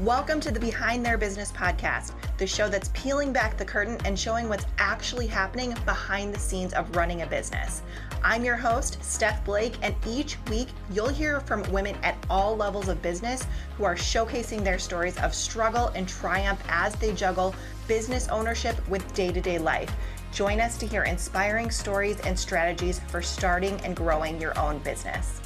Welcome to the Behind Their Business podcast, the show that's peeling back the curtain and showing what's actually happening behind the scenes of running a business. I'm your host, Steph Blake, and each week you'll hear from women at all levels of business who are showcasing their stories of struggle and triumph as they juggle business ownership with day-to-day life. Join us to hear inspiring stories and strategies for starting and growing your own business.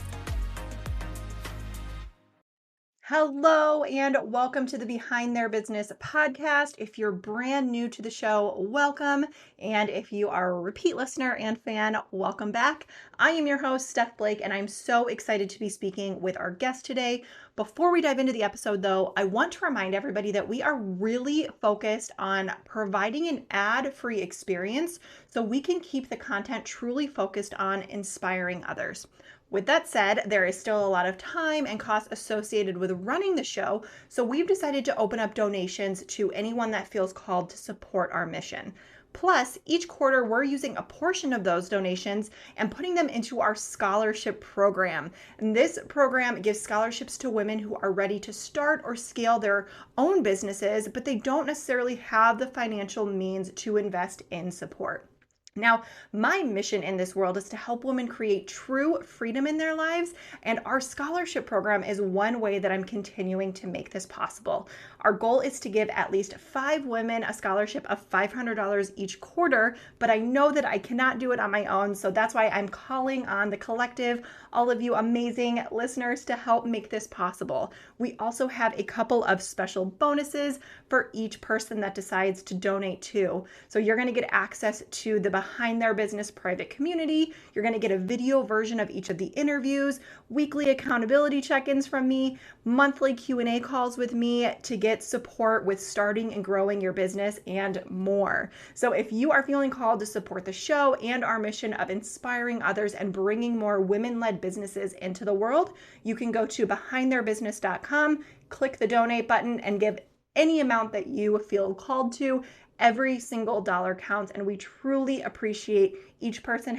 Hello and welcome to the Behind Their Business podcast. If you're brand new to the show, welcome. And if you are a repeat listener and fan, welcome back. I am your host, Steph Blake, and I'm so excited to be speaking with our guest today. Before we dive into the episode though, I want to remind everybody that we are really focused on providing an ad-free experience so we can keep the content truly focused on inspiring others. With that said, there is still a lot of time and cost associated with running the show, so we've decided to open up donations to anyone that feels called to support our mission. Plus, each quarter we're using a portion of those donations and putting them into our scholarship program. And this program gives scholarships to women who are ready to start or scale their own businesses, but they don't necessarily have the financial means to invest in support. Now, my mission in this world is to help women create true freedom in their lives, and our scholarship program is one way that I'm continuing to make this possible. Our goal is to give at least 5 women a scholarship of $500 each quarter, but I know that I cannot do it on my own, so that's why I'm calling on the collective, all of you amazing listeners, to help make this possible. We also have a couple of special bonuses for each person that decides to donate too. So you're going to get access to the Behind Their Business private community. You're going to get a video version of each of the interviews, weekly accountability check-ins from me, monthly Q&A calls with me to get support with starting and growing your business, and more. So if you are feeling called to support the show and our mission of inspiring others and bringing more women-led businesses into the world, you can go to behindtheirbusiness.com, click the donate button, and give any amount that you feel called to. Every single dollar counts, and we truly appreciate each person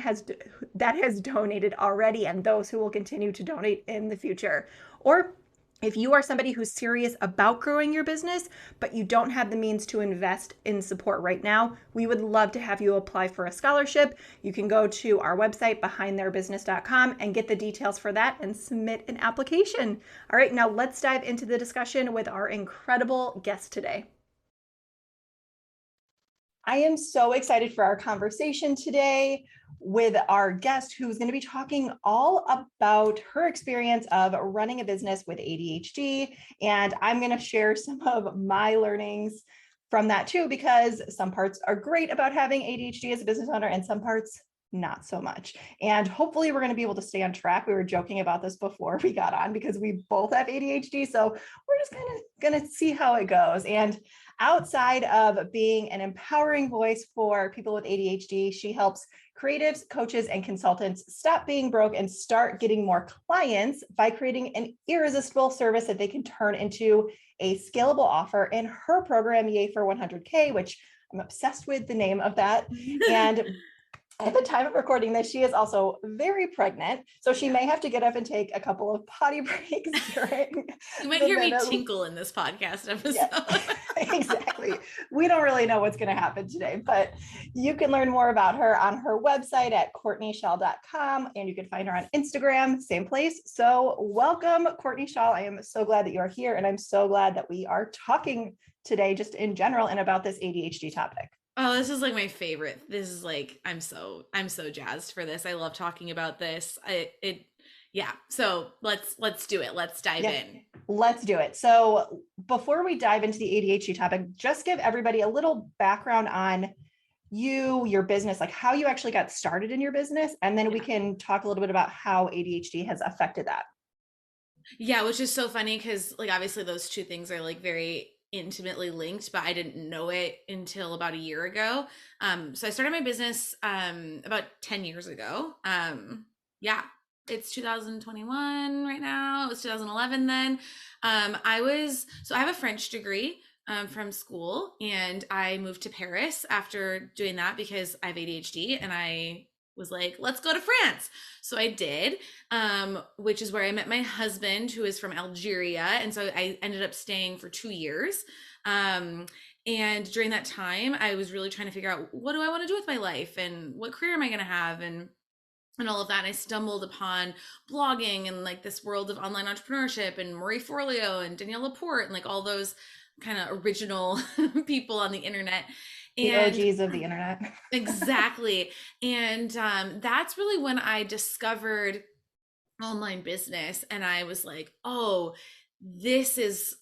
that has donated already and those who will continue to donate in the future. Or if you are somebody who's serious about growing your business, but you don't have the means to invest in support right now, we would love to have you apply for a scholarship. You can go to our website, behindtheirbusiness.com, and get the details for that and submit an application. All right, now let's dive into the discussion with our incredible guest today. I am so excited for our conversation today with our guest who's going to be talking all about her experience of running a business with ADHD. And I'm going to share some of my learnings from that too, because some parts are great about having ADHD as a business owner and some parts not so much. And hopefully we're going to be able to stay on track. We were joking about this before we got on because we both have ADHD. So we're just kind of going to see how it goes. And outside of being an empowering voice for people with ADHD, she helps creatives, coaches, and consultants stop being broke and start getting more clients by creating an irresistible service that they can turn into a scalable offer in her program, Yay for 100K, which I'm obsessed with the name of that. And at the time of recording this, she is also very pregnant, so she may have to get up and take a couple of potty breaks during. You might hear me tinkle in this podcast episode. Yeah, exactly. We don't really know what's going to happen today, but you can learn more about her on her website at CourtneyChaal.com, and you can find her on Instagram, same place. So welcome, Courtney Chaal. I am so glad that you are here, and I'm so glad that we are talking today just in general and about this ADHD topic. Oh, this is like my favorite. This is like, I'm so jazzed for this. I love talking about this. Yeah. So let's do it. Let's dive in. Let's do it. So before we dive into the ADHD topic, just give everybody a little background on you, your business, like how you actually got started in your business. And then we can talk a little bit about how ADHD has affected that. Yeah. Which is so funny because like, obviously those two things are like very intimately linked, but I didn't know it until about a year ago. So I started my business about 10 years ago. Yeah, it's 2021 right now. It was 2011 then. I have a French degree from school, and I moved to Paris after doing that because I have ADHD and I was like, let's go to France. So I did, which is where I met my husband, who is from Algeria. And so I ended up staying for 2 years. Um, and during that time, I was really trying to figure out, what do I want to do with my life and what career am I going to have? And all of that. And I stumbled upon blogging and like this world of online entrepreneurship and Marie Forleo and Danielle Laporte and like all those kind of original people on the internet. The And OGs of the internet. exactly. And that's really when I discovered online business, and I was like, oh, this is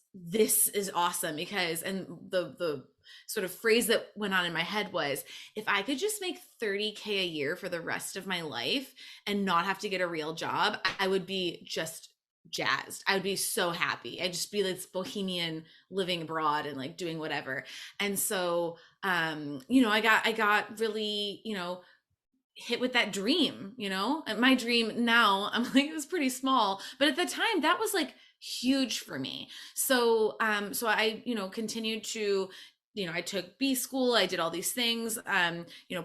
awesome. Because and the sort of phrase that went on in my head was, if I could just make 30K a year for the rest of my life and not have to get a real job, I would be just jazzed. I would be so happy. I'd just be this bohemian living abroad and like doing whatever. And so I got really, hit with that dream, and my dream now, I'm like, it was pretty small, but at the time that was like huge for me. So I, continued to, I took B school, I did all these things,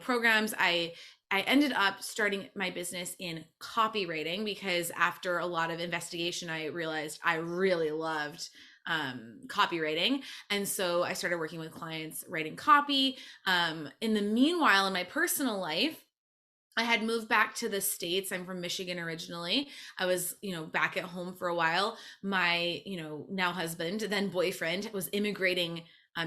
programs. I ended up starting my business in copywriting because after a lot of investigation, I realized I really loved copywriting. And so I started working with clients writing copy. In the meanwhile, in my personal life, I had moved back to the States. I'm from Michigan originally. I was, back at home for a while. My, now husband, then boyfriend, was immigrating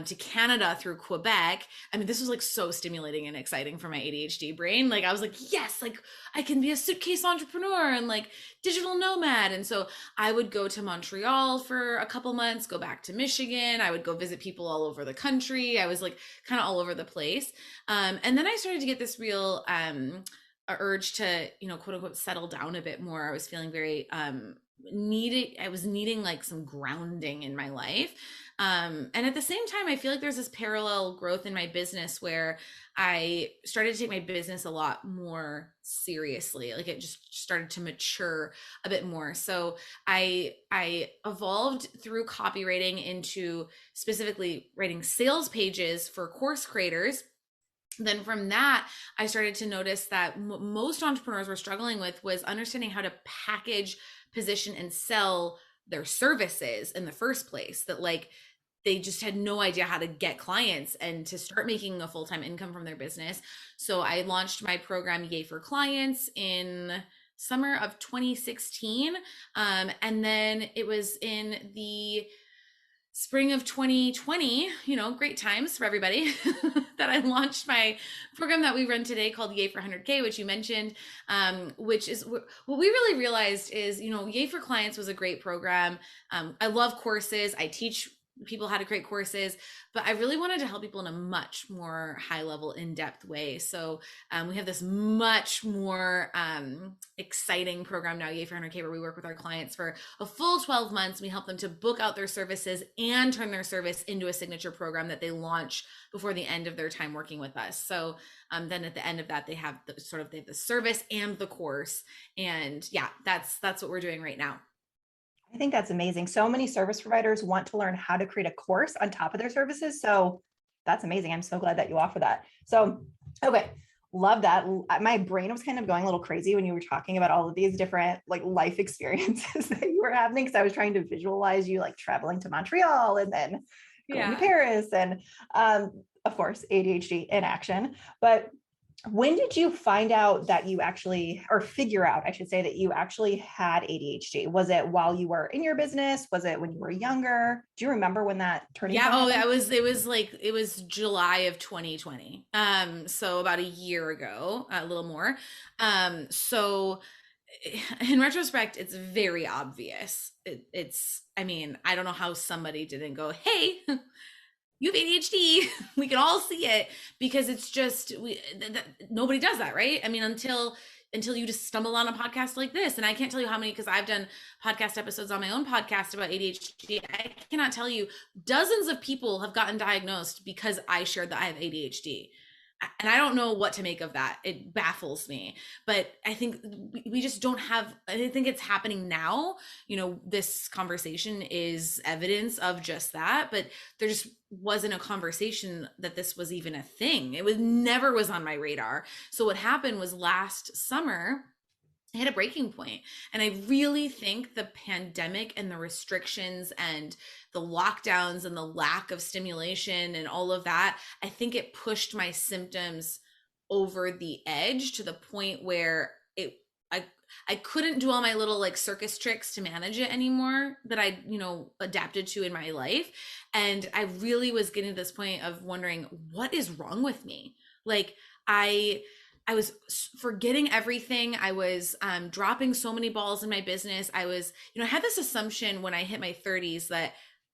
to Canada through Quebec. I mean, this was like so stimulating and exciting for my ADHD brain. Like I was like, yes, like I can be a suitcase entrepreneur and like digital nomad. And so I would go to Montreal for a couple months, go back to Michigan. I would go visit people all over the country. I was like kind of all over the place. And then I started to get this real a urge to, quote unquote, settle down a bit more. I was feeling very I was needing like some grounding in my life. And at the same time, I feel like there's this parallel growth in my business where I started to take my business a lot more seriously. Like it just started to mature a bit more. So I evolved through copywriting into specifically writing sales pages for course creators. Then from that, I started to notice that most entrepreneurs were struggling with was understanding how to package, position, and sell their services in the first place. That like they just had no idea how to get clients and to start making a full-time income from their business. So I launched my program Yay for Clients in summer of 2016. And then it was in the spring of 2020, great times for everybody, that I launched my program that we run today called Yay for 100K, which you mentioned, which is what we really realized is, Yay for Clients was a great program. I love courses. I teach people how to create courses, but I really wanted to help people in a much more high level, in-depth way. So we have this much more exciting program now, Yay for 100K, where we work with our clients for a full 12 months. We help them to book out their services and turn their service into a signature program that they launch before the end of their time working with us. So then at the end of that, they have they have the service and the course. And yeah, that's what we're doing right now. I think that's amazing. So many service providers want to learn how to create a course on top of their services. So that's amazing. I'm so glad that you offer that. So, okay. Love that. My brain was kind of going a little crazy when you were talking about all of these different like life experiences that you were having. Cause I was trying to visualize you like traveling to Montreal and then going to Paris and, of course, ADHD in action. But when did you find out that you actually, or figure out, I should say, that you actually had ADHD? Was it while you were in your business? Was it when you were younger? Do you remember when that turning point happened? It was July of 2020. So about a year ago, a little more. So in retrospect, it's very obvious. I mean, I don't know how somebody didn't go, hey, you have ADHD. We can all see it, because it's just nobody does that, right? I mean, until you just stumble on a podcast like this, and I can't tell you how many, because I've done podcast episodes on my own podcast about ADHD. I cannot tell you, dozens of people have gotten diagnosed because I shared that I have ADHD. and I don't know what to make of that. It baffles me. But I think we just don't have, I think it's happening now. This conversation is evidence of just that, but there just wasn't a conversation that this was even a thing. It was never was on my radar. So what happened was last summer, I hit a breaking point. And I really think the pandemic and the restrictions and the lockdowns and the lack of stimulation and all of that, I think it pushed my symptoms over the edge to the point where I I couldn't do all my little like circus tricks to manage it anymore that I, adapted to in my life. And I really was getting to this point of wondering, what is wrong with me? Like I was forgetting everything. I was dropping so many balls in my business. I was, I had this assumption when I hit my 30s that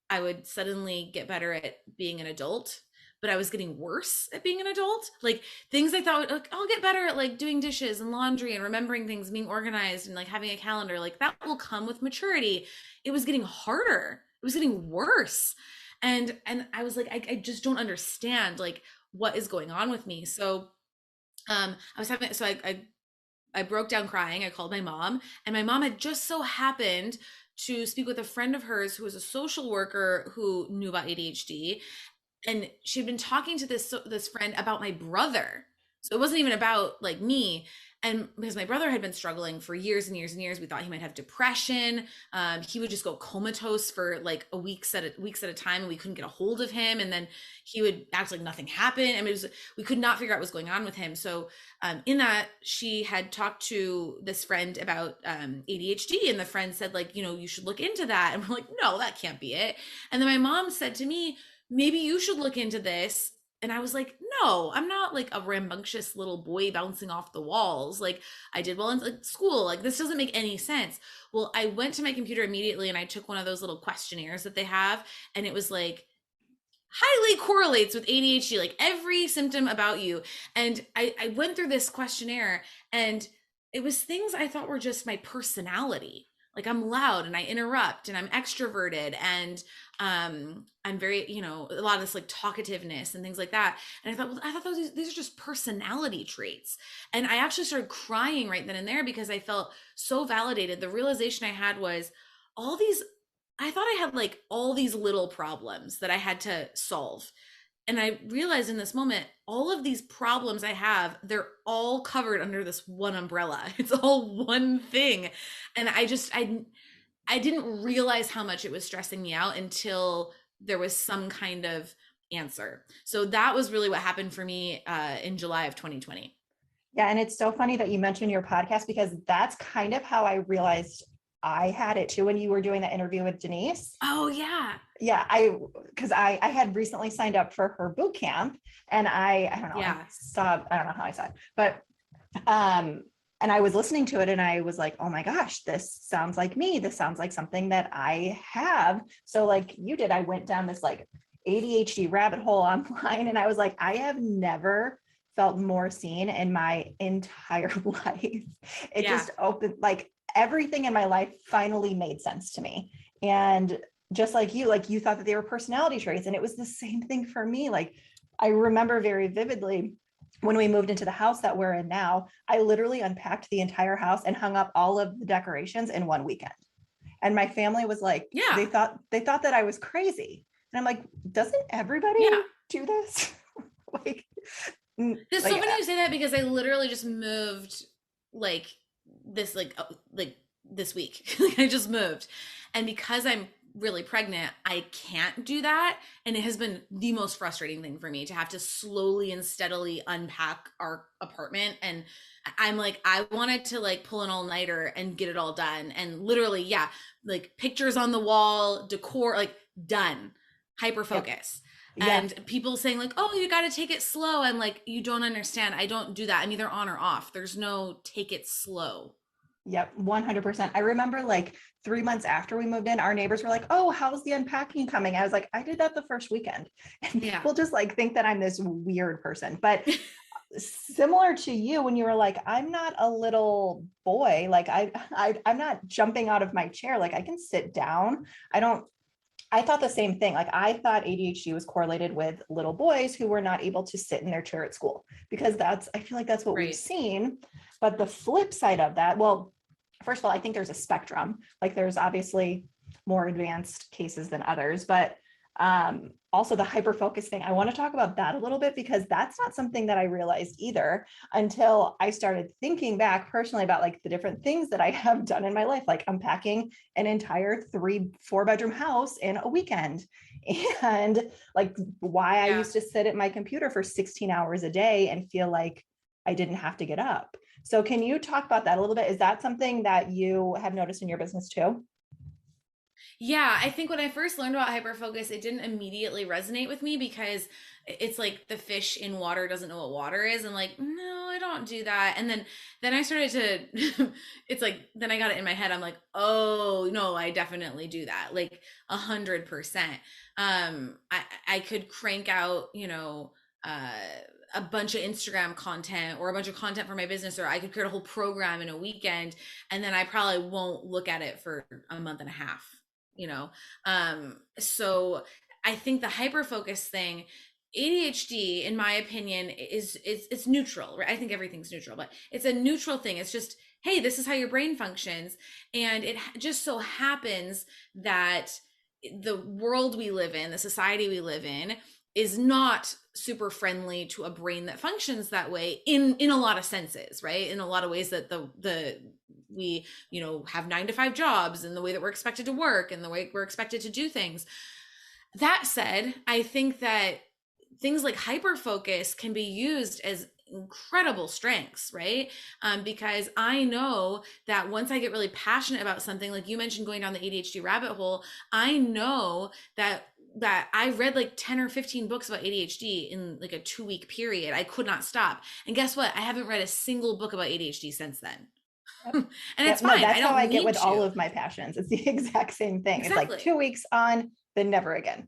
I would suddenly get better at being an adult, but I was getting worse at being an adult. Like things I thought, like, I'll get better at like doing dishes and laundry and remembering things, being organized and like having a calendar, like that will come with maturity. It was getting harder. It was getting worse. And I was like, I just don't understand like what is going on with me. So I was having, so I broke down crying. I called my mom, and my mom had just so happened to speak with a friend of hers who was a social worker who knew about ADHD, and she'd been talking to this friend about my brother. So it wasn't even about like me. And because my brother had been struggling for years and years and years, we thought he might have depression. He would just go comatose for like weeks at a time, and we couldn't get a hold of him. And then he would act like nothing happened. I mean, we could not figure out what was going on with him. So in that, she had talked to this friend about ADHD, and the friend said like, you should look into that. And we're like, no, that can't be it. And then my mom said to me, maybe you should look into this. And I was like, no, I'm not like a rambunctious little boy bouncing off the walls. Like I did well in like school. Like this doesn't make any sense. Well, I went to my computer immediately and I took one of those little questionnaires that they have. And it was like, highly correlates with ADHD, like every symptom about you. And I went through this questionnaire, and it was things I thought were just my personality. Like I'm loud and I interrupt and I'm extroverted and I'm very, a lot of this like talkativeness and things like that. And I thought these are just personality traits. And I actually started crying right then and there because I felt so validated. The realization I had was all these, I thought I had like all these little problems that I had to solve. And I realized in this moment, all of these problems I have, they're all covered under this one umbrella. It's all one thing. And I didn't realize how much it was stressing me out until there was some kind of answer. So that was really what happened for me in July of 2020. Yeah. And it's so funny that you mentioned your podcast, because that's kind of how I realized I had it too when you were doing that interview with Denise. Oh yeah. Yeah, because I had recently signed up for her boot camp, and I don't know, Yeah. I don't know how I saw it, but and I was listening to it and I was like, oh my gosh, this sounds like me. This sounds like something that I have. So like you did, I went down this like ADHD rabbit hole online, and I was like, I have never felt more seen in my entire life. It just opened, like everything in my life finally made sense to me. And just like you thought that they were personality traits. And it was the same thing for me. Like I remember very vividly when we moved into the house that we're in now, I literally unpacked the entire house and hung up all of the decorations in one weekend. And my family was like, Yeah. they thought that I was crazy. And I'm like, doesn't everybody do this? Like, it's so funny you say that, because I literally just moved like this week. I just moved. And because I'm really pregnant, I can't do that. And it has been the most frustrating thing for me to have to slowly and steadily unpack our apartment. And I'm like, I wanted to like pull an all-nighter and get it all done. And literally, like pictures on the wall, decor, like done, hyperfocus. Yep. And people saying like, oh, you got to take it slow. I'm like, you don't understand. I don't do that. I'm either on or off. There's no take it slow. Yep, 100%. I remember like 3 months after we moved in, our neighbors were like, oh, how's the unpacking coming? I was like, I did that the first weekend. And people just like think that I'm this weird person. But similar to you, when you were like, I'm not a little boy, like I'm not jumping out of my chair. Like I can sit down. I I thought the same thing. Like I thought ADHD was correlated with little boys who were not able to sit in their chair at school because I feel like that's what we've Right. seen. But the flip side of that, well, first of all, I think there's a spectrum. Like there's obviously more advanced cases than others, but also the hyperfocus thing. I want to talk about that a little bit because that's not something that I realized either until I started thinking back personally about like the different things that I have done in my life, like unpacking an entire 3-4 bedroom house in a weekend. And like why I used to sit at my computer for 16 hours a day and feel like I didn't have to get up. So can you talk about that a little bit? Is that something that you have noticed in your business too? Yeah, I think when I first learned about hyperfocus, it didn't immediately resonate with me because it's like the fish in water doesn't know what water is. And like, no, I don't do that. And then I started to it's like then I got it in my head. I'm like, oh no, I definitely do that. Like 100%. I could crank out, a bunch of Instagram content or a bunch of content for my business, or I could create a whole program in a weekend, and then I probably won't look at it for a month and a half, you know? So I think the hyper focus thing, ADHD, in my opinion, is it's neutral, right? I think everything's neutral, but it's a neutral thing. It's just, hey, this is how your brain functions. And it just so happens that the world we live in, the society we live in, is not super friendly to a brain that functions that way in a lot of senses, right? In a lot of ways that the we have 9 to 5 jobs and the way that we're expected to work and the way we're expected to do things. That said, I think that things like hyper focus can be used as incredible strengths, right? Because I know that once I get really passionate about something, like you mentioned going down the ADHD rabbit hole, I know that I read like 10 or 15 books about ADHD in like a 2-week period. I could not stop. And guess what? I haven't read a single book about ADHD since then. Yep. And Yep. it's No, fine. I that's how don't I get need with all to. of my passions. It's the exact same thing. It's like Exactly. 2 weeks on, then never again.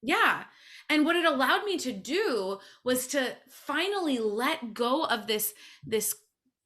Yeah. And what it allowed me to do was to finally let go of this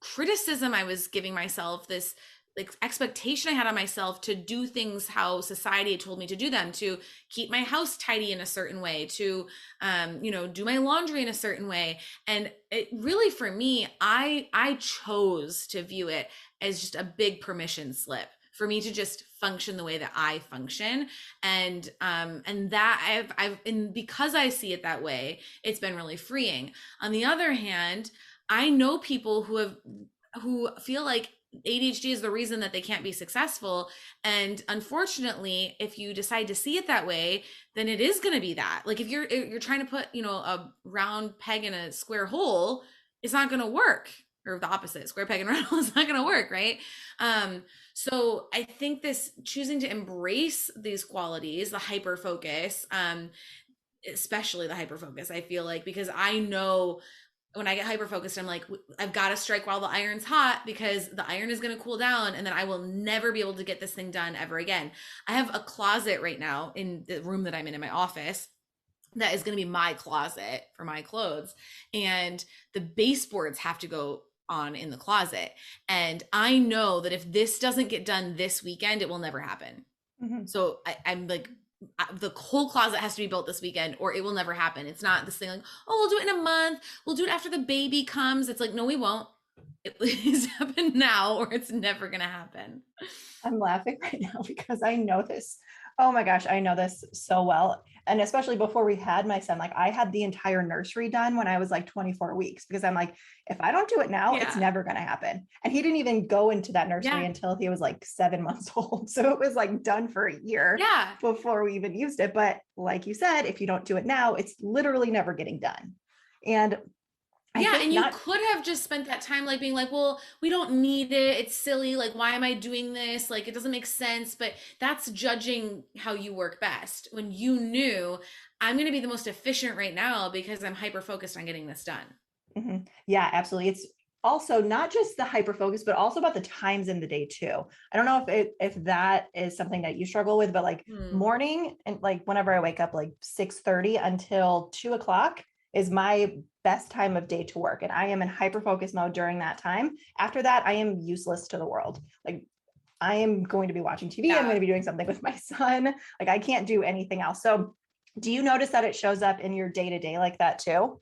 criticism I was giving myself, this like expectation I had on myself to do things how society told me to do them, to keep my house tidy in a certain way, to do my laundry in a certain way. And it really, for me, I chose to view it as just a big permission slip for me to just function the way that I function. And that and because I see it that way, it's been really freeing. On the other hand, I know people who feel like ADHD is the reason that they can't be successful. And unfortunately, if you decide to see it that way, then it is going to be that. Like if you're trying to put, a round peg in a square hole, it's not going to work. Or the opposite, square peg and round hole is not going to work, right? So I think this choosing to embrace these qualities, the hyper focus, especially the hyper focus, I feel like, because I know when I get hyper focused, I'm like, I've got to strike while the iron's hot because the iron is going to cool down and then I will never be able to get this thing done ever again. I have a closet right now in the room that I'm in my office that is going to be my closet for my clothes. And the baseboards have to go on in the closet. And I know that if this doesn't get done this weekend, it will never happen. Mhm. So I'm like, the whole closet has to be built this weekend or it will never happen. It's not this thing like, oh, we'll do it in a month. We'll do it after the baby comes. It's like, no, we won't. It needs to happen now or it's never going to happen. I'm laughing right now because I know this. Oh my gosh, I know this so well. And especially before we had my son, like I had the entire nursery done when I was like 24 weeks because I'm like, if I don't do it now, it's Yeah. never going to happen. And he didn't even go into that nursery Yeah. until he was like 7 months old. So it was like done for a year Yeah. before we even used it. But like you said, if you don't do it now, it's literally never getting done. And I Yeah, think and you not. could have just spent that time like being like, well, we don't need it. It's silly. Like, why am I doing this? Like, it doesn't make sense. But that's judging how you work best. When you knew I'm going to be the most efficient right now because I'm hyper focused on getting this done. Mhm. Yeah, absolutely. It's also not just the hyper focus, but also about the times in the day too. I don't know if that is something that you struggle with, but like Hmm. morning and like whenever I wake up, like 6:30 until 2 o'clock is my best time of day to work. And I am in hyper focus mode during that time. After that, I am useless to the world. Like I am going to be watching TV. I'm going Yeah. to be doing something with my son. Like I can't do anything else. So do you notice that it shows up in your day to day like that too?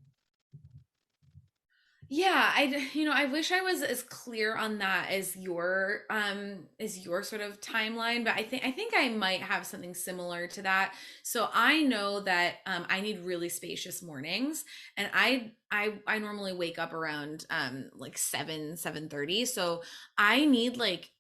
Yeah, I wish I was as clear on that as your sort of timeline, but I think I might have something similar to that. So I know that I need really spacious mornings, and I normally wake up around like 7:30. So I need like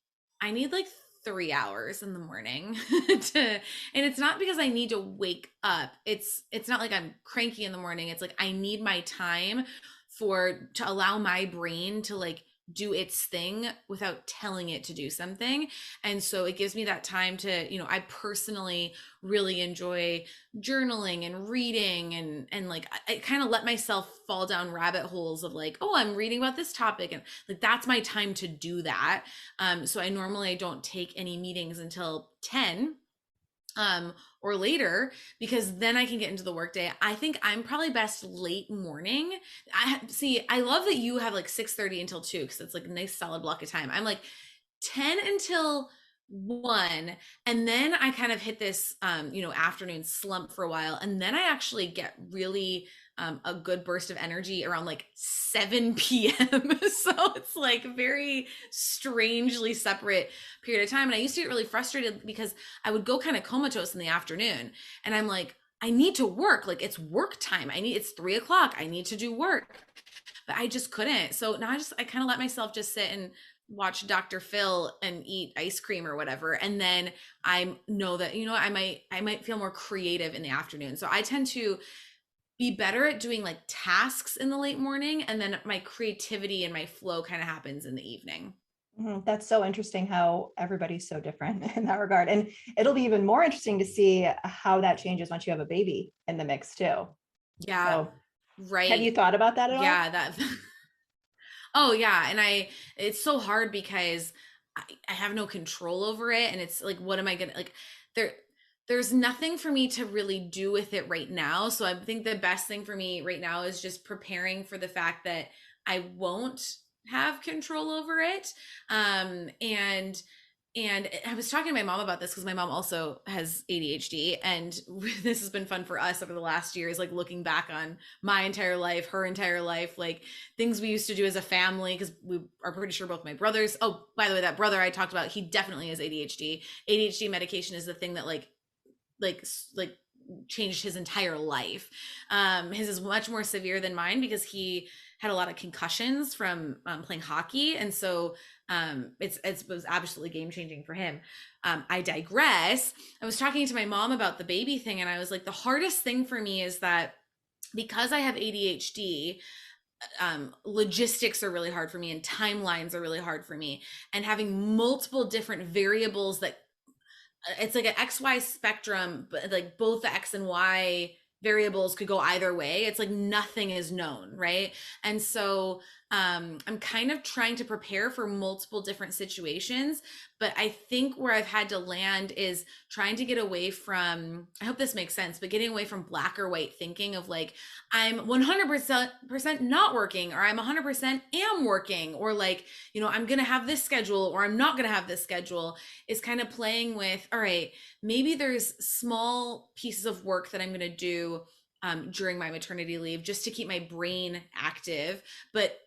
I need like 3 hours in the morning to, and it's not because I need to wake up. It's not like I'm cranky in the morning. It's like I need my time for to allow my brain to like do its thing without telling it to do something. And so it gives me that time to, I personally really enjoy journaling and reading, and like I kind of let myself fall down rabbit holes of like, oh, I'm reading about this topic, and like that's my time to do that. So I normally don't take any meetings until 10 or later, because then I can get into the workday. I think I'm probably best late morning. I love that you have like 6:30 until 2, because it's like a nice solid block of time. I'm like 10 until 1, and then I kind of hit this afternoon slump for a while, and then I actually get really a good burst of energy around like 7 p.m. So it's like very strangely separate period of time. And I used to get really frustrated because I would go kind of comatose in the afternoon, and I'm like, I need to work. Like it's work time. It's 3 o'clock. I need to do work, but I just couldn't. So now I kind of let myself just sit and watch Dr. Phil and eat ice cream or whatever. And then I know that, I might feel more creative in the afternoon. So I tend to be better at doing like tasks in the late morning, and then my creativity and my flow kind of happens in the evening. That's so interesting how everybody's so different in that regard. And it'll be even more interesting to see how that changes once you have a baby in the mix too. Yeah, So have you right. thought about that at all? Yeah, that oh yeah, and it's so hard because I have no control over it, and it's like, what am I gonna like? There, there's nothing for me to really do with it right now. So I think the best thing for me right now is just preparing for the fact that I won't have control over it. And I was talking to my mom about this because my mom also has ADHD, and this has been fun for us over the last years, like looking back on my entire life, her entire life, like things we used to do as a family, because we are pretty sure both my brothers. Oh, by the way, that brother I talked about, he definitely has ADHD. ADHD medication is the thing that like changed his entire life. His is much more severe than mine because he had a lot of concussions from playing hockey, and so it was absolutely game changing for him. I digress. I was talking to my mom about the baby thing, and I was like, the hardest thing for me is that because I have ADHD, logistics are really hard for me, and timelines are really hard for me, and having multiple different variables that it's like an XY spectrum, but like both the X and Y variables could go either way. It's like nothing is known, right? And so I'm kind of trying to prepare for multiple different situations, but I think where I've had to land is trying to get away from, I hope this makes sense, but getting away from black or white thinking of like, I'm 100% not working, or I'm 100% am working, or like, I'm going to have this schedule, or I'm not going to have this schedule, is kind of playing with, all right, maybe there's small pieces of work that I'm going to do during my maternity leave just to keep my brain active, but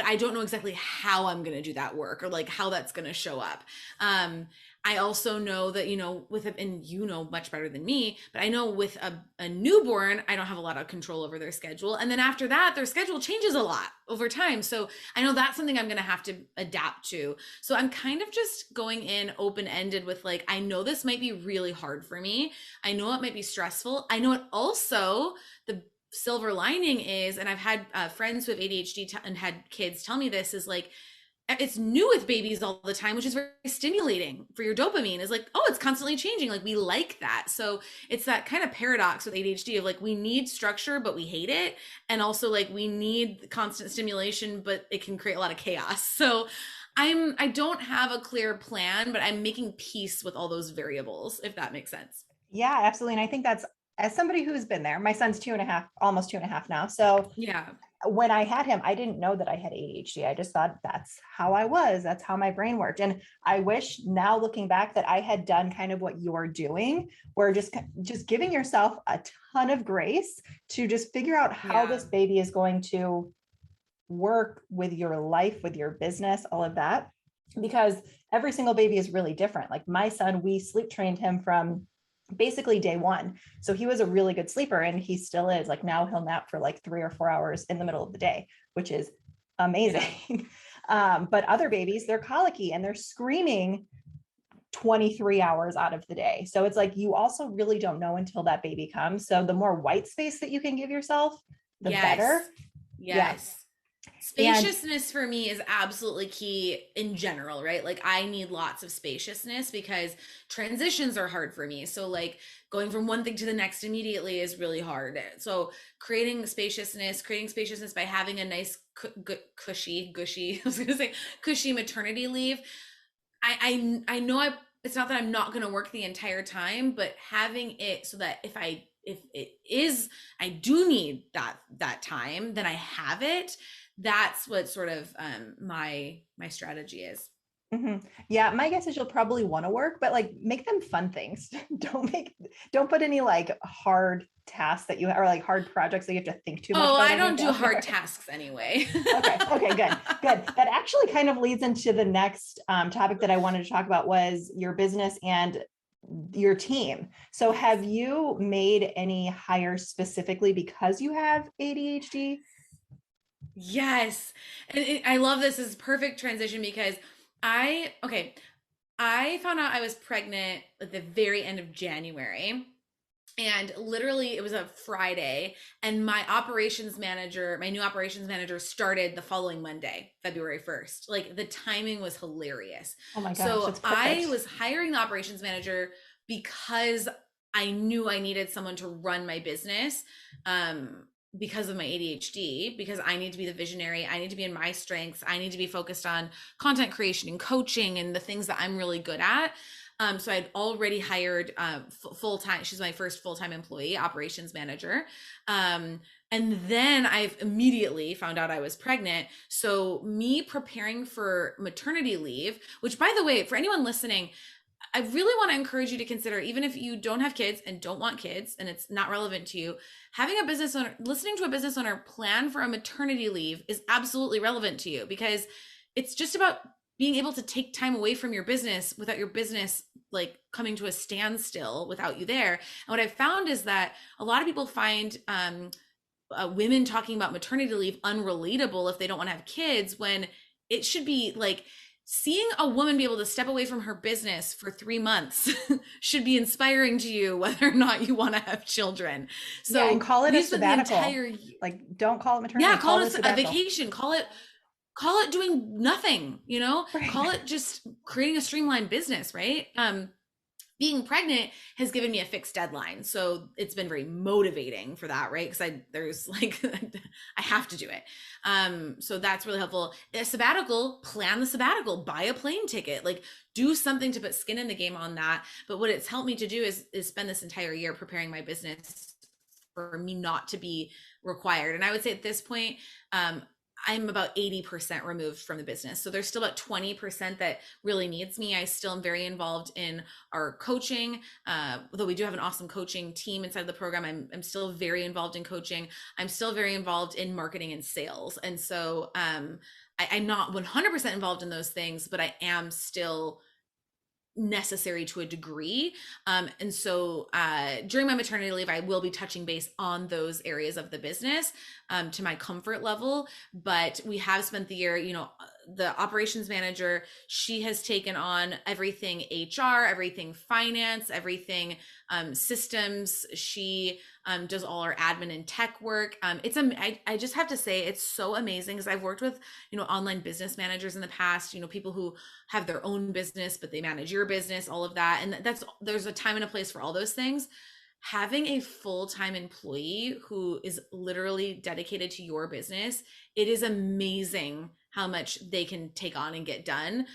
I don't know exactly how I'm going to do that work, or like how that's going to show up. I also know that, and much better than me, but I know with a newborn, I don't have a lot of control over their schedule. And then after that, their schedule changes a lot over time. So I know that's something I'm going to have to adapt to. So I'm kind of just going in open ended with like, I know this might be really hard for me. I know it might be stressful. I know it also, the silver lining is, and I've had friends who have ADHD and had kids tell me this, is like, it's new with babies all the time, which is very stimulating for your dopamine. Is like, oh, it's constantly changing. Like we like that. So it's that kind of paradox with ADHD of like, we need structure, but we hate it. And also like we need constant stimulation, but it can create a lot of chaos. So I don't have a clear plan, but I'm making peace with all those variables, if that makes sense. Yeah, absolutely. And I think that's as somebody who's been there, my son's 2.5, almost 2.5 now. So Yeah. when I had him, I didn't know that I had ADHD. I just thought that's how I was. That's how my brain worked. And I wish now looking back that I had done kind of what you're doing, where just giving yourself a ton of grace to just figure out how Yeah. this baby is going to work with your life, with your business, all of that. Because every single baby is really different. Like my son, we sleep trained him from basically day one. So he was a really good sleeper and he still is. Like now he'll nap for like 3 or 4 hours in the middle of the day, which is Yeah. amazing. But other babies, they're colicky and they're screaming 23 hours out of the day. So it's like you also really don't know until that baby comes. So the more white space that you can give yourself, the better. Yes. Yeah. Yes. And Spaciousness for me is absolutely key in general, right? Like I need lots of spaciousness because transitions are hard for me. So like going from one thing to the next immediately is really hard. So creating spaciousness by having a nice gushy, I was going to say cushy maternity leave. I know it's not that I'm not going to work the entire time, but having it so that if it is I do need that time, then I have it. That's what sort of my strategy is. yeah, my guess is you'll probably want to work, but like make them fun things. Don't put any like hard tasks that you or like hard projects that you have to think too much Oh, about I any don't of do down hard there. tasks anyway. Okay, good. That actually kind of leads into the next topic that I wanted to talk about was your business and your team. So Yes. have you made any hires specifically because you have ADHD? Yes. I love this. This is perfect transition because okay, I found out I was pregnant at the very end of January. And literally, it was a Friday, and my new operations manager, started the following Monday, February 1st. Like the timing was hilarious. Oh my gosh, So that's I perfect. was hiring the operations manager because I knew I needed someone to run my business. Because of my ADHD, because I need to be the visionary, I need to be in my strengths, I need to be focused on content creation and coaching and the things that I'm really good at. So I'd already hired full time. She's my first full time employee, operations manager. And then I've immediately found out I was pregnant. So me preparing for maternity leave, which by the way, for anyone listening, I really want to encourage you to consider, even if you don't have kids and don't want kids and it's not relevant to you, having a business owner, listening to a business owner plan for a maternity leave is absolutely relevant to you because it's just about being able to take time away from your business without your business like coming to a standstill without you there. And what I've found is that a lot of people find women talking about maternity leave unrelatable if they don't want to have kids when it should be like seeing a woman be able to step away from her business for 3 months should be inspiring to you whether or not you want to have children. Yeah, and So call it a we spent the sabbatical. entire Like, don't call it maternity, yeah, call call it a it a sabbatical. vacation, call it doing nothing, Right. call it just creating a streamlined business, right? Being pregnant has given me a fixed deadline, so it's been very motivating for that, right? Because there's like I have to do it. So that's really helpful. A sabbatical, plan the sabbatical, buy a plane ticket, like do something to put skin in the game on that. But what it's helped me to do is spend this entire year preparing my business for me not to be required. And I would say at this point, I'm about 80% removed from the business. So there's still about 20% that really needs me. I still am very involved in our coaching, although we do have an awesome coaching team inside the program. I'm still very involved in coaching. I'm still very involved in marketing and sales. And so I'm not 100% involved in those things, but I am still necessary to a degree. And so during my maternity leave, I will be touching base on those areas of the business to my comfort level. But we have spent the year, the operations manager, she has taken on everything HR, everything finance, everything systems. She does all our admin and tech work. I just have to say it's so amazing because I've worked with online business managers in the past, people who have their own business but they manage your business, all of that, and there's a time and a place for all those things. Having a full-time employee who is literally dedicated to your business, it is amazing how much they can take on and get done,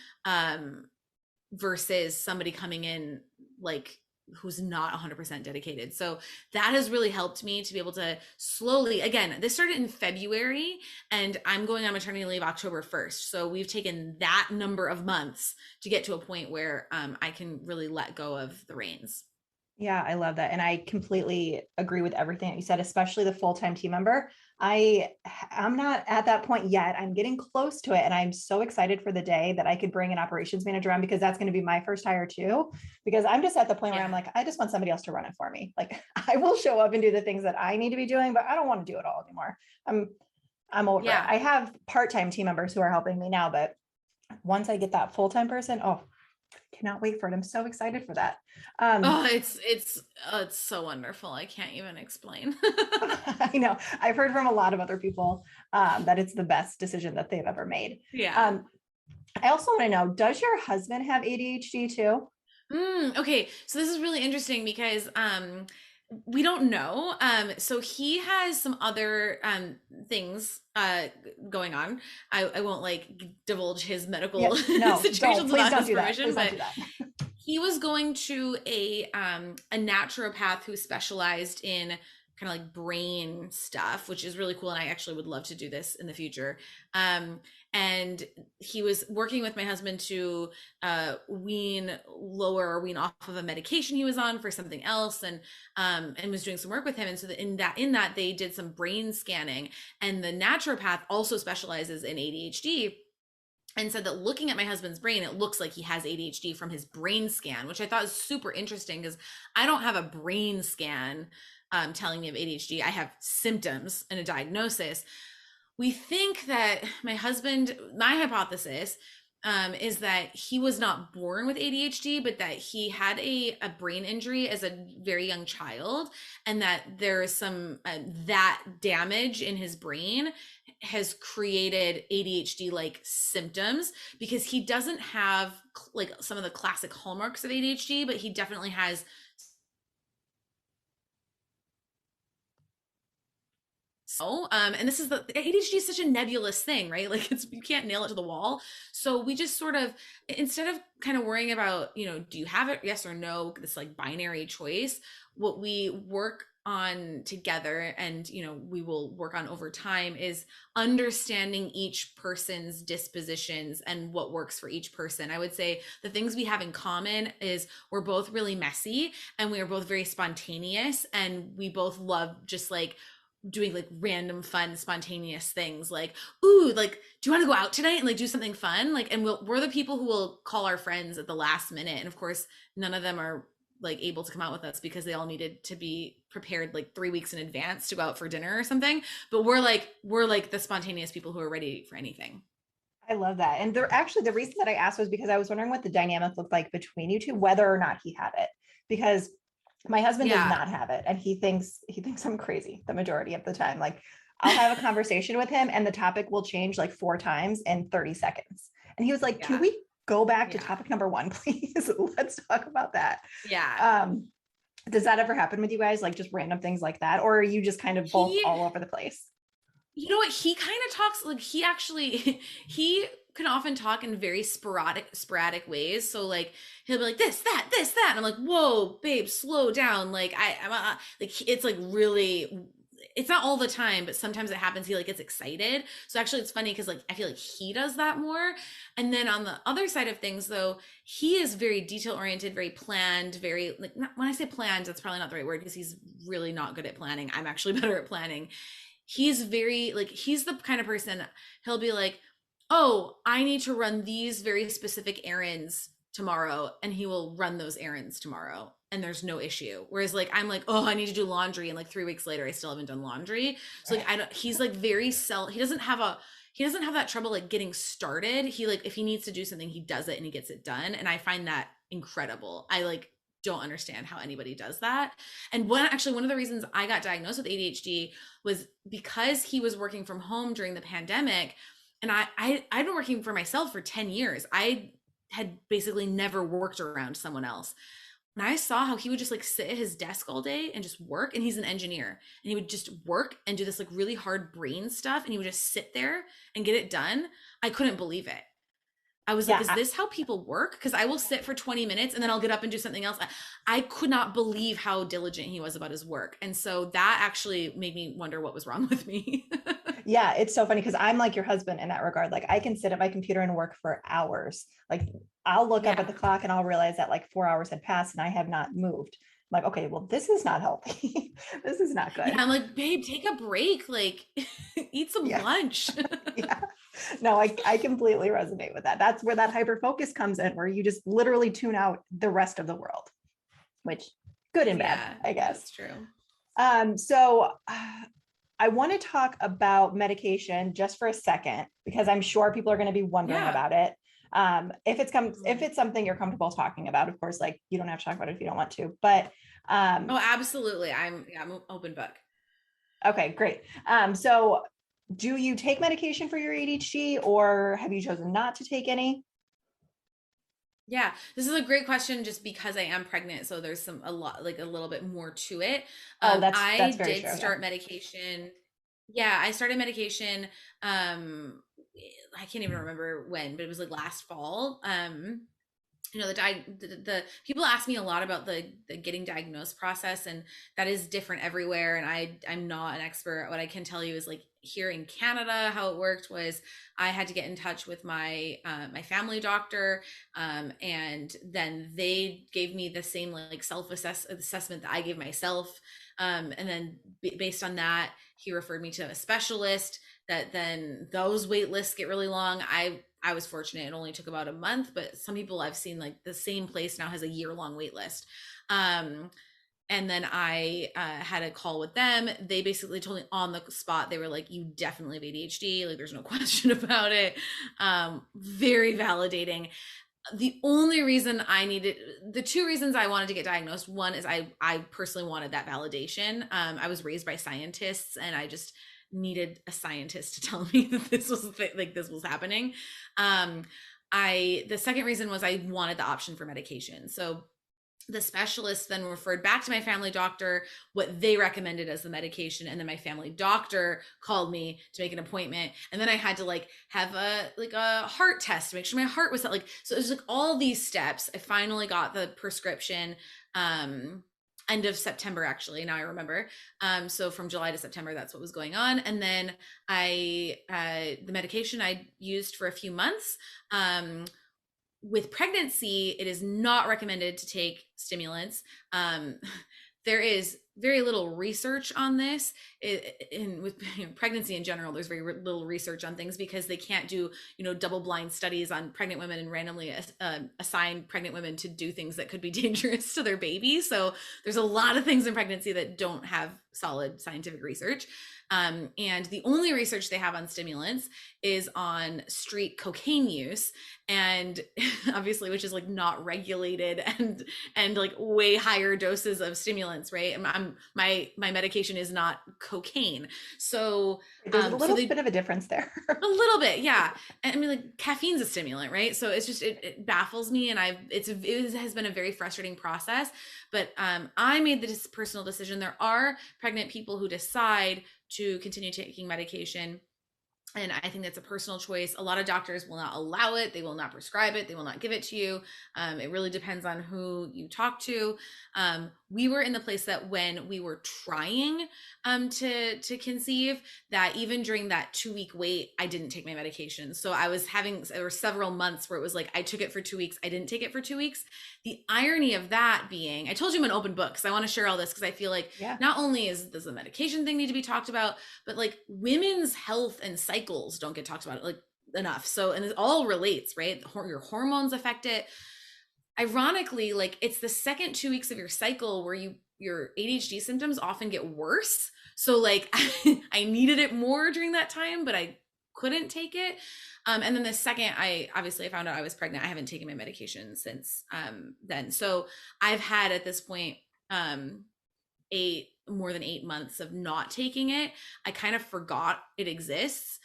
versus somebody coming in like who's not 100% dedicated. So that has really helped me to be able to slowly, again, this started in February and I'm going on maternity leave October 1st. So we've taken that number of months to get to a point where I can really let go of the reins. Yeah, I love that. And I completely agree with everything that you said, especially the full-time team member. I'm not at that point yet. I'm getting close to it. And I'm so excited for the day that I could bring an operations manager on, because that's going to be my first hire too. Because I'm just at the point where I'm Yeah. like, I just want somebody else to run it for me. Like I will show up and do the things that I need to be doing, but I don't want to do it all anymore. I'm I'm over it. Yeah. I have part-time team members who are helping me now, but once I get that full-time person, oh, cannot wait for it. I'm so excited for that. Um, Oh, it's so wonderful. I can't even explain. I know I've heard from a lot of other people that it's the best decision that they've ever made. Yeah. Um, I also want to know, does your husband have ADHD too? Okay, so this is really interesting because we don't know. So he has some other things going on. I won't like divulge his medical Yeah, no, don't. situations Please without don't his do that. permission, Please don't but do that. he was going to a naturopath who specialized in kind of like brain stuff, which is really cool. And I actually would love to do this in the future. And he was working with my husband to wean off of a medication he was on for something else, and was doing some work with him. And so in that they did some brain scanning, and the naturopath also specializes in ADHD, and said that looking at my husband's brain, it looks like he has ADHD from his brain scan, which I thought was super interesting because I don't have a brain scan telling me of ADHD. I have symptoms and a diagnosis. We think that my hypothesis is that he was not born with ADHD, but that he had a brain injury as a very young child, and that there is some that damage in his brain has created ADHD like symptoms, because he doesn't have like some of the classic hallmarks of ADHD, but he definitely has. So, and this is the ADHD is such a nebulous thing, right? Like you can't nail it to the wall. So we just sort of, instead of kind of worrying about, do you have it? Yes or no, this like binary choice, what we work on together, and, we will work on over time, is understanding each person's dispositions and what works for each person. I would say the things we have in common is we're both really messy, and we are both very spontaneous, and we both love just like doing like random fun spontaneous things, like, ooh, like, do you want to go out tonight and like do something fun, like, and we're the people who will call our friends at the last minute, and of course none of them are like able to come out with us because they all needed to be prepared like 3 weeks in advance to go out for dinner or something, but we're like the spontaneous people who are ready for anything. I love that. And the reason that I asked was because I was wondering what the dynamic looked like between you two, whether or not he had it. Because my husband does Yeah. not have it, and he thinks I'm crazy the majority of the time. Like I'll have a conversation with him and the topic will change like 4 times in 30 seconds. And he was like, "Can Yeah. we go back to Yeah. topic number one, please? Let's talk about that." Yeah. Um, does that ever happen with you guys? Like just random things like that? Or are you just kind of both he all over the place? You know what? He kind of talks like he actually he can often talk in very sporadic ways. So like he'll be like this, that. And I'm like, whoa, babe, slow down. Like I'm like it's like really. It's not all the time, but sometimes it happens. He like gets excited. So actually, it's funny because like I feel like he does that more. And then on the other side of things, though, he is very detail oriented, very planned, very like when I say planned, that's probably not the right word because he's really not good at planning. I'm actually better at planning. He's very like he's the kind of person, he'll be like, oh, I need to run these very specific errands tomorrow, and he will run those errands tomorrow and there's no issue, whereas like I'm like, oh, I need to do laundry, and like 3 weeks later I still haven't done laundry. So like I don't he's like very he doesn't have that trouble like getting started. He like if he needs to do something, he does it and he gets it done, and I find that incredible. I like don't understand how anybody does that. And one of the reasons I got diagnosed with ADHD was because he was working from home during the pandemic, and I'd been working for myself for 10 years. I had basically never worked around someone else. And I saw how he would just like sit at his desk all day and just work, and he's an engineer, and he would just work and do this like really hard brain stuff, and he would just sit there and get it done. I couldn't believe it. I was like, Yeah, is this how people work? Because I will sit for 20 minutes and then I'll get up and do something else. I could not believe how diligent he was about his work. And so that actually made me wonder what was wrong with me. yeah, it's so funny because I'm like your husband in that regard. Like I can sit at my computer and work for hours. Like I'll look up at Yeah. the clock and I'll realize that like 4 hours had passed and I have not moved. I'm like, okay, well, this is not healthy. This is not Yeah. good. I'm like, babe, take a break. Like, eat some Yeah. lunch. Yeah. No, I completely resonate with that. That's where that hyper focus comes in, where you just literally tune out the rest of the world, which good and bad, Yeah, I guess. that's true. So I want to talk about medication just for a second, because I'm sure people are going to be wondering Yeah. about it. If Totally. it's something you're comfortable talking about, of course, like you don't have to talk about it if you don't want to, but um, Oh, absolutely. I'm an open book. okay, great. So do you take medication for your ADHD or have you chosen not to take any? Yeah, this is a great question just because I am pregnant, so there's some a lot like a little bit more to it. Oh, that's I very did true. Yeah. start medication. Yeah, I started medication um I can't even remember when, but it was like last fall. You know, the people ask me a lot about the getting diagnosed process, and that is different everywhere, and I'm not an expert. What I can tell you is like here in Canada how it worked was I had to get in touch with my family doctor, and then they gave me the same like assessment that I gave myself, and then based on that he referred me to a specialist. That then those wait lists get really long. I was fortunate; it only took about a month, but some people I've seen like the same place now has a year-long wait list. Um, and then I had a call with them. They basically told me on the spot, they were like, "You definitely have ADHD. Like, there's no question about it." Very validating. The only reason I needed the two reasons I wanted to get diagnosed, one is I personally wanted that validation. I was raised by scientists, and I just needed a scientist to tell me that this was like this was happening. um I The second reason was I wanted the option for medication. So the specialist then referred back to my family doctor what they recommended as the medication, and then my family doctor called me to make an appointment, and then I had to like have a heart test to make sure my heart was like, so it was like all these steps. I finally got the prescription um end of September, actually, now I remember. So from July to September, that's what was going on. And then I the medication I used for a few months. With pregnancy, it is not recommended to take stimulants. Um, there is very little research on this. With pregnancy in general, there's very little research on things because they can't do double blind studies on pregnant women and randomly assign pregnant women to do things that could be dangerous to their baby. So there's a lot of things in pregnancy that don't have solid scientific research. And the only research they have on stimulants is on street cocaine use, and obviously, which is like not regulated, and like way higher doses of stimulants, right? My medication is not cocaine. So There's a so little they bit of a difference there. a little bit, yeah. And I mean, like caffeine's a stimulant, right? So it's just it baffles me, and it has been a very frustrating process. But I made this personal decision. There are pregnant people who decide to continue taking medication, and I think that's a personal choice. A lot of doctors will not allow it. They will not prescribe it. They will not give it to you. It really depends on who you talk to. We were in the place that when we were trying to conceive, that even during that 2 week wait, I didn't take my medication. So there were several months where it was like I took it for 2 weeks. I didn't take it for 2 weeks. The irony of that being, I told you I'm an open book because I want to share all this because I feel like Yeah. not only does the medication thing need to be talked about, but like women's health and cycles don't get talked about like enough. So, and it all relates, right? Your hormones affect it. Ironically, like it's the second 2 weeks of your cycle where your ADHD symptoms often get worse. So like I needed it more during that time, but I couldn't take it. And then the second I found out I was pregnant, I haven't taken my medication since then. So I've had at this point more than 8 months of not taking it. I kind of forgot it exists.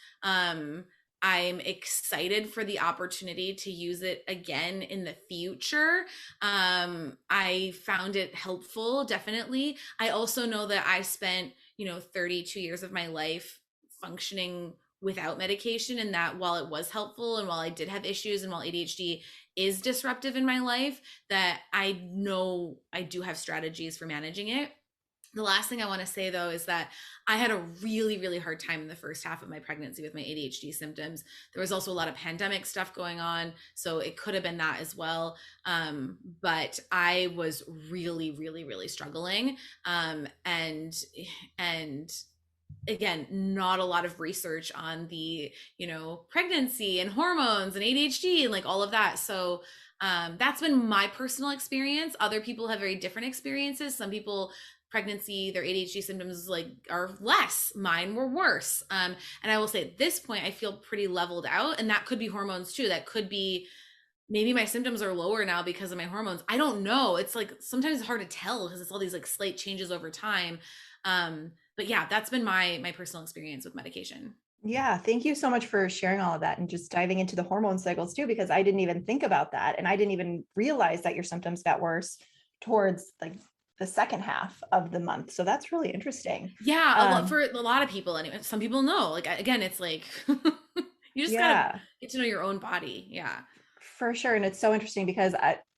I'm excited for the opportunity to use it again in the future. I found it helpful, definitely. I also know that I spent 32 years of my life functioning without medication, and that while it was helpful and while I did have issues and while ADHD is disruptive in my life, that I know I do have strategies for managing it. The last thing I want to say though is that I had a really, really hard time in the first half of my pregnancy with my ADHD symptoms. There was also a lot of pandemic stuff going on, so it could have been that as well. But I was really, really, really struggling. And again, not a lot of research on the, pregnancy and hormones and ADHD and like all of that. So that's been my personal experience. Other people have very different experiences. Some people pregnancy, their ADHD symptoms like are less. Mine were worse. And I will say at this point, I feel pretty leveled out, and that could be hormones too. That could be maybe my symptoms are lower now because of my hormones. I don't know. It's like sometimes it's hard to tell because it's all these like slight changes over time. But yeah, that's been my personal experience with medication. Yeah, thank you so much for sharing all of that and just diving into the hormone cycles too, because I didn't even think about that. And I didn't even realize that your symptoms got worse towards like the second half of the month. So that's really interesting. Yeah, for a lot of people anyway. Some people know. Like again, it's like you just gotta get to know your own body. Yeah. For sure. And it's so interesting because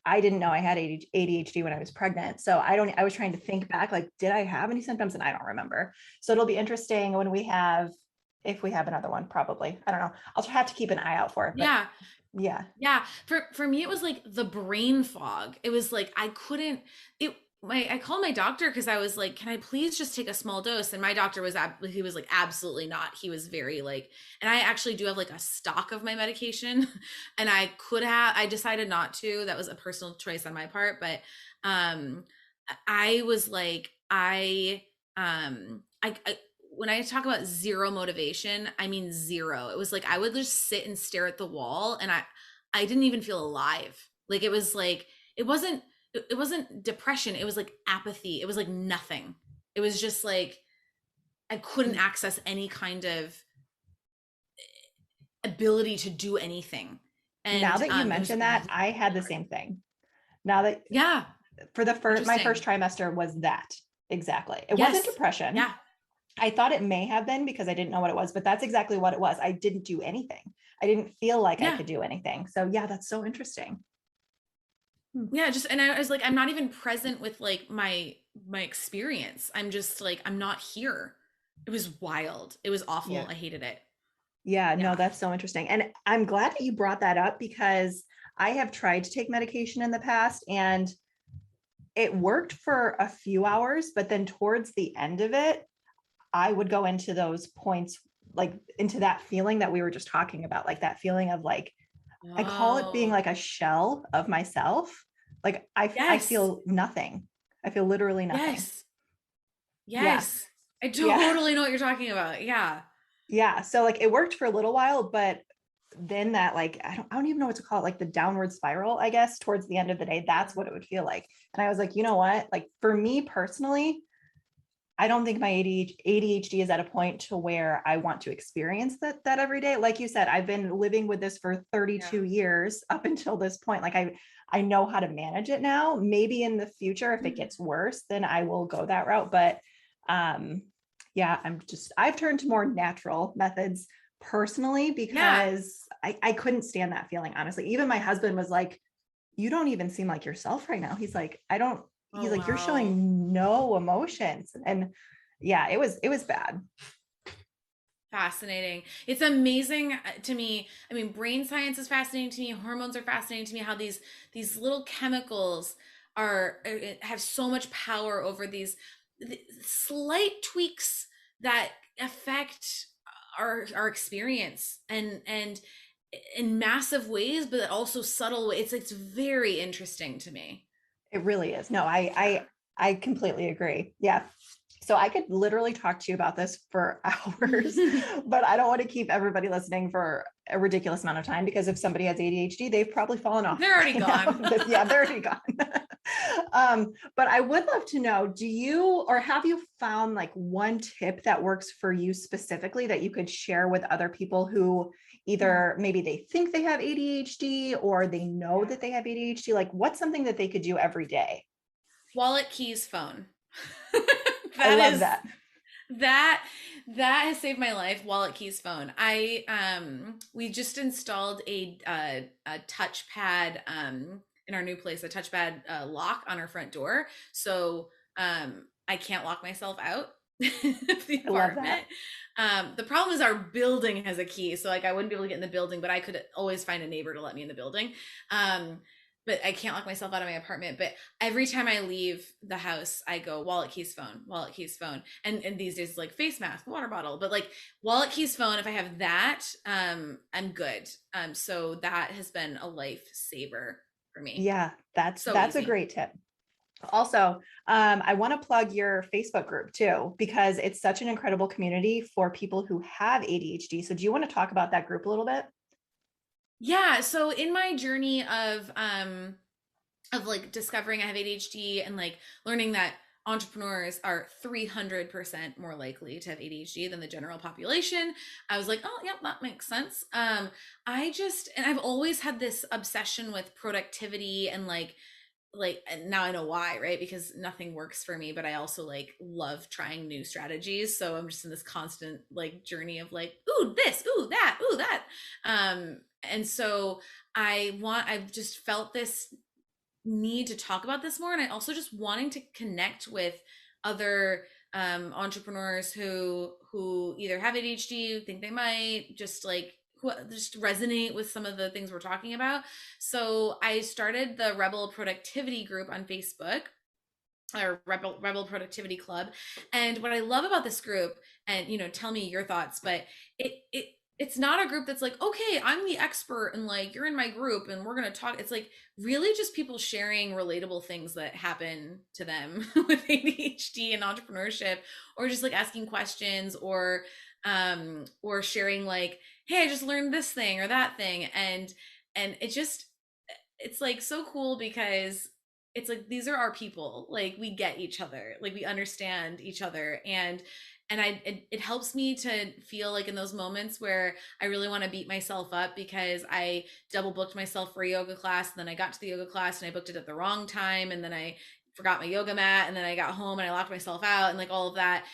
I didn't know I had ADHD when I was pregnant. So I was trying to think back, like, did I have any symptoms? And I don't remember. So it'll be interesting when if we have another one, probably. I don't know. I'll have to keep an eye out for it. Yeah. Yeah. Yeah. For me, it was like the brain fog. It was like, I called my doctor because I was like, can I please just take a small dose? And my doctor he was like, absolutely not. He was very like, and I actually do have like a stock of my medication and I decided not to. That was a personal choice on my part. But, I was like, when I talk about zero motivation, I mean zero. It was like I would just sit and stare at the wall, and I didn't even feel alive. Like it was like it wasn't depression. It was like apathy. It was like nothing. It was just like I couldn't access any kind of ability to do anything. And now that you mentioned that, I had the same thing. Now that for my first trimester was that exactly. It wasn't depression. Yeah. I thought it may have been because I didn't know what it was, but that's exactly what it was. I didn't do anything. I didn't feel like I could do anything. So yeah, that's so interesting. Yeah, and I was like, I'm not even present with like my experience. I'm just like, I'm not here. It was wild. It was awful. Yeah. I hated it. Yeah, no, that's so interesting. And I'm glad that you brought that up because I have tried to take medication in the past and it worked for a few hours, but then towards the end of it, I would go into those points, like into that feeling that we were just talking about, like that feeling of like, I call it being like a shell of myself. Like I feel nothing. I feel literally nothing. Yes. I totally know what you're talking about. Yeah. Yeah. So like it worked for a little while, but then that like, I don't even know what to call it, like the downward spiral, I guess, towards the end of the day, that's what it would feel like. And I was like, you know what? Like for me personally, I don't think my ADHD is at a point to where I want to experience that every day. Like you said, I've been living with this for 32 years up until this point. Like I know how to manage it now. Maybe in the future, if it gets worse, then I will go that route. But yeah, I've turned to more natural methods personally because I couldn't stand that feeling, honestly. Even my husband was like, you don't even seem like yourself right now. He's like, you're showing no emotions. And yeah, it was bad. Fascinating. It's amazing to me. I mean, brain science is fascinating to me. Hormones are fascinating to me. How these little chemicals have so much power over these slight tweaks that affect our experience and in massive ways, but also subtle ways. It's very interesting to me. It really is. No, I completely agree. Yeah. So I could literally talk to you about this for hours, but I don't want to keep everybody listening for a ridiculous amount of time because if somebody has ADHD, they've probably fallen off. They're already gone. Yeah, they're already gone. But I would love to know, have you found like one tip that works for you specifically that you could share with other people who either maybe they think they have ADHD or they know that they have ADHD? Like what's something that they could do every day? Wallet, keys, phone. I love that. That has saved my life. Wallet, keys, phone. We just installed a touchpad in our new place, a touchpad lock on our front door. So I can't lock myself out of the I love apartment. that. The problem is our building has a key, so like I wouldn't be able to get in the building, but I could always find a neighbor to let me in the building. Um, but I can't lock myself out of my apartment. But every time I leave the house, I go wallet, keys, phone. And these days like face mask, water bottle, but like wallet, keys, phone, if I have that, I'm good. So that has been a lifesaver for me. Yeah, that's So a easy. great tip. Also, I want to plug your Facebook group too, because it's such an incredible community for people who have ADHD. So do you want to talk about that group a little bit? Yeah, so in my journey of like discovering I have ADHD and like learning that entrepreneurs are 300% more likely to have ADHD than the general population, I was like, oh, yeah, that makes sense. And I've always had this obsession with productivity and and now I know why, right? Because nothing works for me, but I also like love trying new strategies. So I'm just in this constant like journey of like, ooh, this, ooh, that. And so I've just felt this need to talk about this more. And I also just wanting to connect with other entrepreneurs who either have ADHD, think they might, just like who just resonate with some of the things we're talking about. So I started the Rebel Productivity group on Facebook, or Rebel Productivity Club. And what I love about this group, and tell me your thoughts, but it's not a group that's like, okay, I'm the expert and like you're in my group and we're gonna talk. It's like really just people sharing relatable things that happen to them with ADHD and entrepreneurship, or just like asking questions, or sharing like, hey, I just learned this thing or that thing. And it's like so cool because it's like these are our people, like we get each other, like we understand each other. And it helps me to feel like in those moments where I really want to beat myself up because I double booked myself for a yoga class, and then I got to the yoga class and I booked it at the wrong time, and then I forgot my yoga mat, and then I got home and I locked myself out, and like all of that.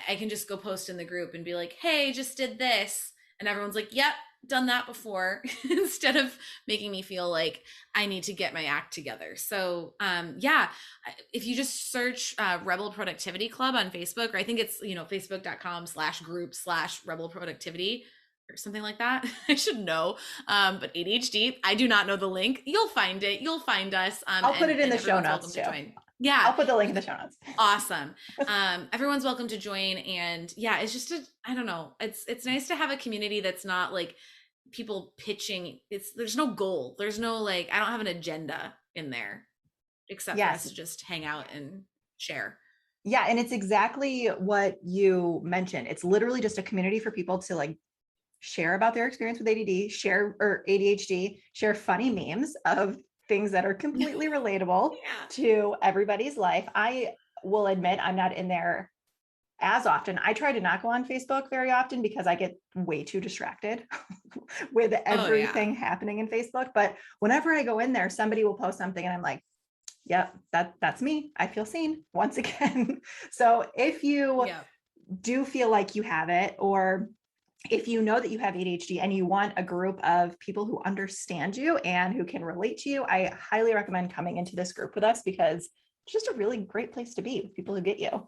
I can just go post in the group and be like, hey, just did this, and everyone's like, yep, done that before, instead of making me feel like I need to get my act together. So yeah, if you just search Rebel Productivity Club on Facebook, or I think it's facebook.com/group/Rebel Productivity or something like that. I should know. But ADHD, I do not know the link. You'll find it. You'll find us. I'll put it in And the show everyone's notes welcome too. to join. Yeah. I'll put the link in the show notes. Awesome. Everyone's welcome to join. And yeah, it's just I don't know. It's nice to have a community that's not like people pitching. There's no goal. There's no like, I don't have an agenda in there except for us Yes. to just hang out and share. Yeah. And it's exactly what you mentioned. It's literally just a community for people to like share about their experience with ADD, share or ADHD, share funny memes of things that are completely relatable Yeah. to everybody's life. I will admit I'm not in there as often. I try to not go on Facebook very often because I get way too distracted with everything happening in Facebook. But whenever I go in there, somebody will post something and I'm like, yep, that's me. I feel seen once again. So if you do feel like you have it, or if you know that you have ADHD and you want a group of people who understand you and who can relate to you, I highly recommend coming into this group with us because it's just a really great place to be with people who get you.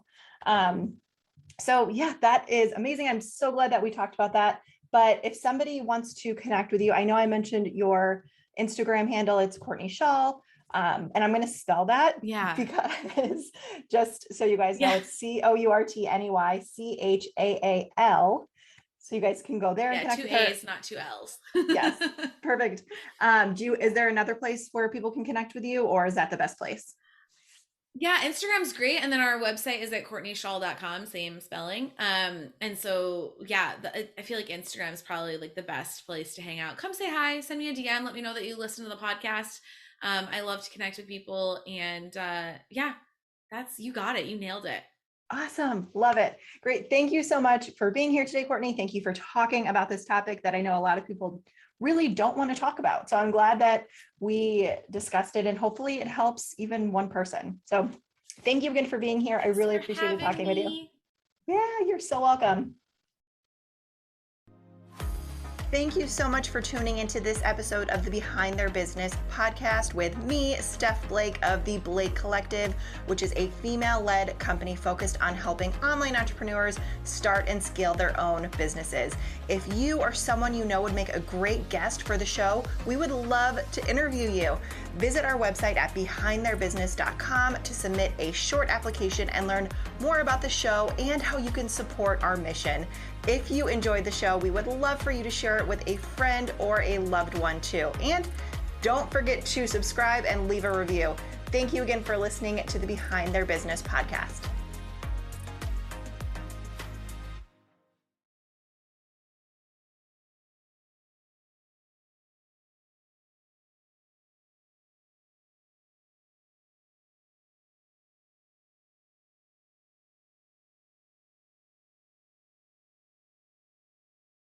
So yeah, that is amazing. I'm so glad that we talked about that. But if somebody wants to connect with you, I know I mentioned your Instagram handle, it's Courtney Chaal. And I'm going to spell that because just so you guys know, it's COURTNEYCHAAL. So you guys can go there and connect with her. 2 A's, not 2 L's. Yes, perfect. Is there another place where people can connect with you, or is that the best place? Yeah, Instagram's great. And then our website is at CourtneyChaal.com, same spelling. And so, yeah, I feel like Instagram is probably like the best place to hang out. Come say hi, send me a DM, let me know that you listen to the podcast. I love to connect with people. And yeah, you got it. You nailed it. Awesome. Love it. Great. Thank you so much for being here today, Courtney. Thank you for talking about this topic that I know a lot of people really don't want to talk about. So I'm glad that we discussed it and hopefully it helps even one person. So thank you again for being here. I really appreciated talking with you. Yeah, you're so welcome. Thank you so much for tuning into this episode of the Behind Their Business podcast with me, Steph Blake of the Blake Collective, which is a female-led company focused on helping online entrepreneurs start and scale their own businesses. If you or someone you know would make a great guest for the show, we would love to interview you. Visit our website at behindtheirbusiness.com to submit a short application and learn more about the show and how you can support our mission. If you enjoyed the show, we would love for you to share it with a friend or a loved one too. And don't forget to subscribe and leave a review. Thank you again for listening to the Behind Their Business podcast.